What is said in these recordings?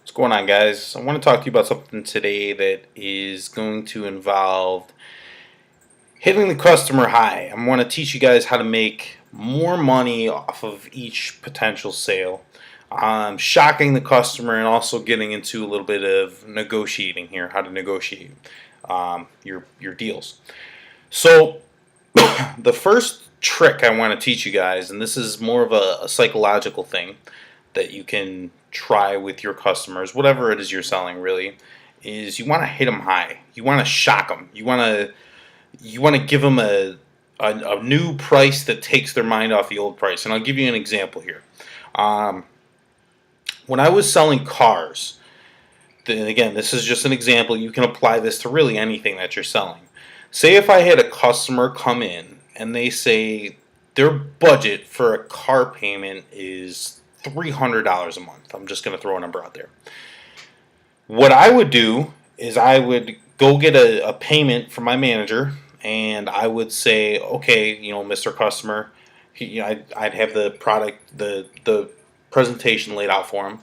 What's going on, guys? I want to talk to you about something today that is going to involve hitting the customer high. I want to teach you guys how to make more money off of each potential sale, shocking the customer, and also getting into a little bit of negotiating here, how to negotiate your deals. So, the first trick I want to teach you guys, and this is more of a psychological thing that you can try with your customers, whatever it is you're selling, really, is you want to hit them high. You want to shock them. You want to give them a new price that takes their mind off the old price. And I'll give you an example here. Um, when I was selling cars, then again, this is just an example. You can apply this to really anything that you're selling. Say if I had a customer come in and they say their budget for a car payment is $300 a month. I'm just going to throw a number out there. What I would do is I would go get a payment from my manager, and I would say, okay, Mr. Customer, I'd have the product, the presentation laid out for him,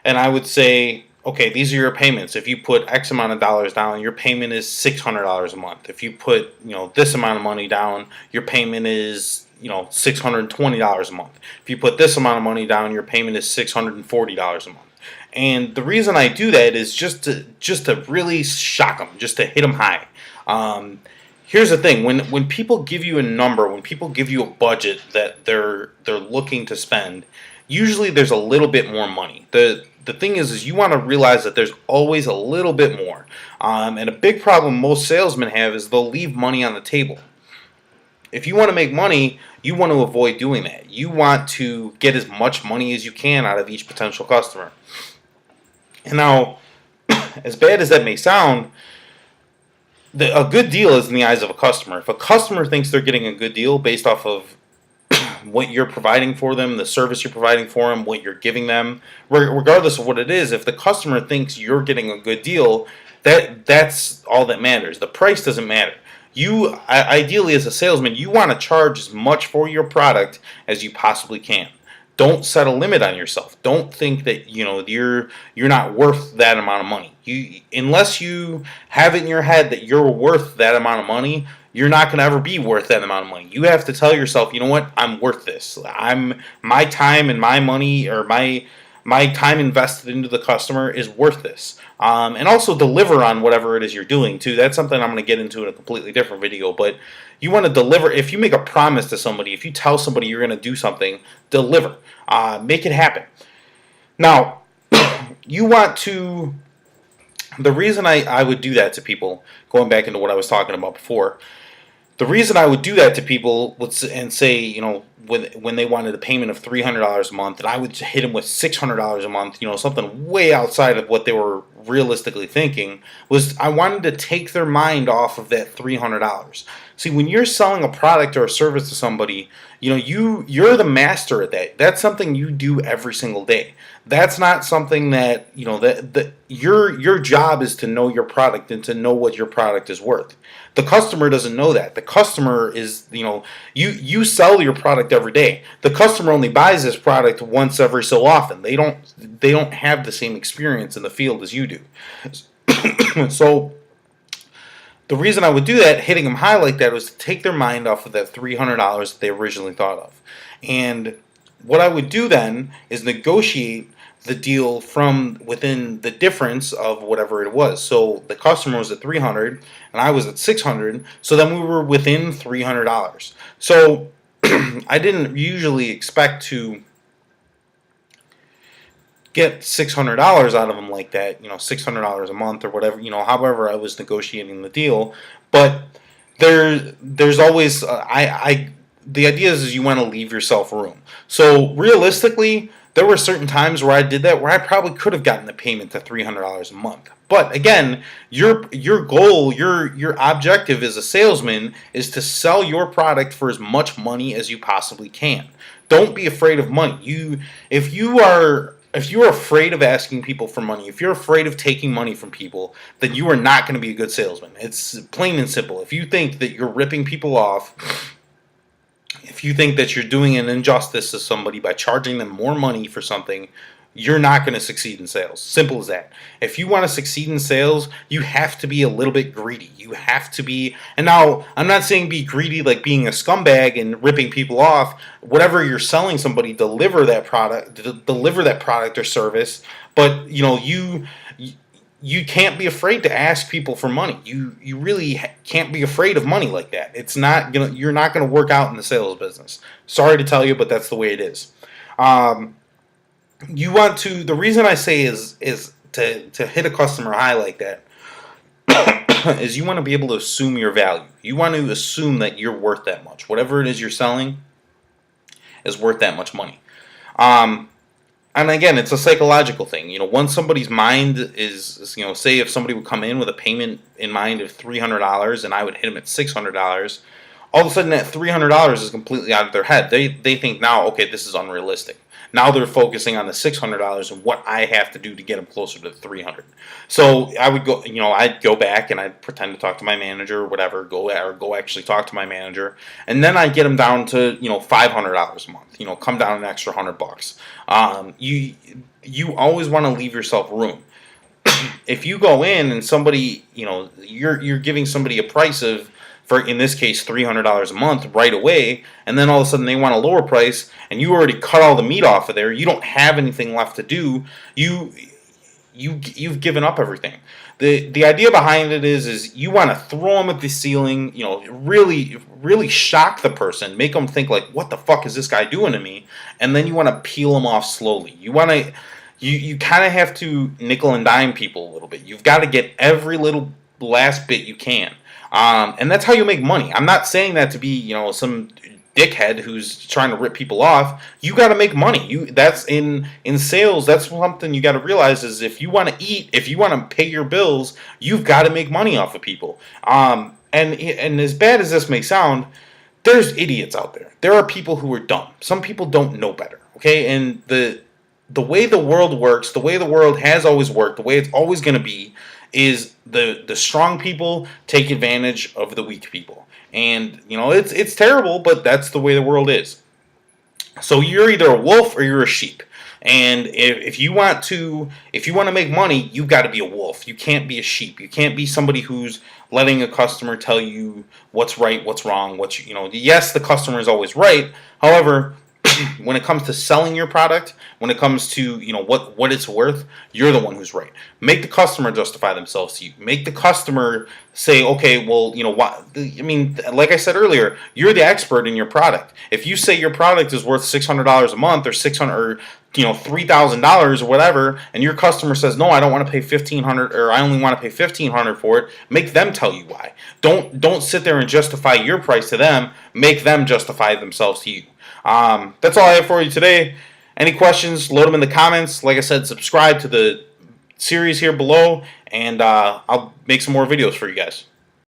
and I would say, okay, these are your payments. If you put X amount of dollars down, your payment is $600 a month. If you put this amount of money down, your payment is $620 a month. If you put this amount of money down, your payment is $640 a month. And the reason I do that is just to really shock them, just to hit them high. Here's the thing: when people give you a number, when people give you a budget that they're looking to spend, usually there's a little bit more money. The thing is you want to realize that there's always a little bit more. And a big problem most salesmen have is they'll leave money on the table. If you want to make money, you want to avoid doing that. You want to get as much money as you can out of each potential customer. And now, as bad as that may sound, a good deal is in the eyes of a customer. If a customer thinks they're getting a good deal based off of what you're providing for them, the service you're providing for them, what you're giving them, regardless of what it is, if the customer thinks you're getting a good deal, that's all that matters. The price doesn't matter. You, ideally as a salesman, you want to charge as much for your product as you possibly can. Don't set a limit on yourself. Don't think that you're not worth that amount of money. Unless you have it in your head that you're worth that amount of money, you're not going to ever be worth that amount of money. You have to tell yourself, you know what, I'm worth this. My time and my money, or my time invested into the customer is worth this. And also deliver on whatever it is you're doing too. That's something I'm going to get into in a completely different video. But you want to deliver. If you make a promise to somebody, if you tell somebody you're going to do something, deliver. Make it happen. Now, you want to. The reason I would do that to people, going back into what I was talking about before, the reason I would do that to people and say, when they wanted a payment of $300 a month, and I would hit them with $600 a month, something way outside of what they were realistically thinking, was I wanted to take their mind off of that $300. See, when you're selling a product or a service to somebody, you're the master at that. That's something you do every single day. That's not something that your job is to know your product and to know what your product is worth. The customer doesn't know that. The customer is, you sell your product every day. The customer only buys this product once every so often. They don't have the same experience in the field as you do. So the reason I would do that, hitting them high like that, was to take their mind off of that $300 that they originally thought of. And what I would do then is negotiate the deal from within the difference of whatever it was. So the customer was at $300 and I was at $600, so then we were within $300. So I didn't usually expect to get $600 out of them like that, $600 a month or whatever, however I was negotiating the deal. But there's always the idea is you want to leave yourself room. So realistically, there were certain times where I did that where I probably could have gotten the payment to $300 a month. But again, your goal, your objective as a salesman is to sell your product for as much money as you possibly can. Don't be afraid of money. If you're afraid of asking people for money, if you're afraid of taking money from people, then you are not going to be a good salesman. It's plain and simple. If you think that you're ripping people off, if you think that you're doing an injustice to somebody by charging them more money for something, you're not going to succeed in sales. Simple as that. If you want to succeed in sales, you have to be a little bit greedy. You have to be, and now I'm not saying be greedy like being a scumbag and ripping people off. Whatever you're selling somebody, deliver that product or service. But you can't be afraid to ask people for money. You really can't be afraid of money like that. You're not gonna work out in the sales business. Sorry to tell you, but that's the way it is. The reason I say is to hit a customer high like that is you want to be able to assume your value. You want to assume that you're worth that much. Whatever it is you're selling is worth that much money. And again, it's a psychological thing. Once somebody's mind is, say if somebody would come in with a payment in mind of $300 and I would hit them at $600, all of a sudden that $300 is completely out of their head. They think now, okay, this is unrealistic. Now they're focusing on the $600 and what I have to do to get them closer to the $300. So I would go, I'd go back and I'd pretend to talk to my manager or whatever, go actually talk to my manager, and then I'd get them down to $500 a month. Come down an extra $100. You always want to leave yourself room. If you go in and somebody, you're giving somebody a price of, for in this case $300 a month right away, and then all of a sudden they want a lower price, and you already cut all the meat off of there. You don't have anything left to do. You've given up everything. The idea behind it is you want to throw them at the ceiling. Really shock the person, make them think like, what the fuck is this guy doing to me? And then you want to peel them off slowly. You kind of have to nickel and dime people a little bit. You've got to get every little last bit you can. And that's how you make money. I'm not saying that to be, some dickhead who's trying to rip people off. You got to make money. That's in sales. That's something you got to realize is if you want to eat, if you want to pay your bills, you've got to make money off of people. And as bad as this may sound, there's idiots out there. There are people who are dumb. Some people don't know better. Okay, and the way the world works, the way the world has always worked, the way it's always going to be, is the strong people take advantage of the weak people. And it's terrible, but that's the way the world is. So you're either a wolf or you're a sheep. And if you want to make money, you've got to be a wolf. You can't be a sheep. You can't be somebody who's letting a customer tell you what's right, what's wrong, yes, the customer is always right. However, when it comes to selling your product, when it comes to what it's worth, you're the one who's right. Make the customer justify themselves to you. Make the customer say, okay, well, what? I mean, like I said earlier, you're the expert in your product. If you say your product is worth $600 a month or $3,000 or whatever, and your customer says, no, I don't want to pay $1,500 or I only want to pay $1,500 for it, make them tell you why. Don't sit there and justify your price to them. Make them justify themselves to you. That's all I have for you today. Any questions, load them in the comments. Like I said, subscribe to the series here below, and I'll make some more videos for you guys.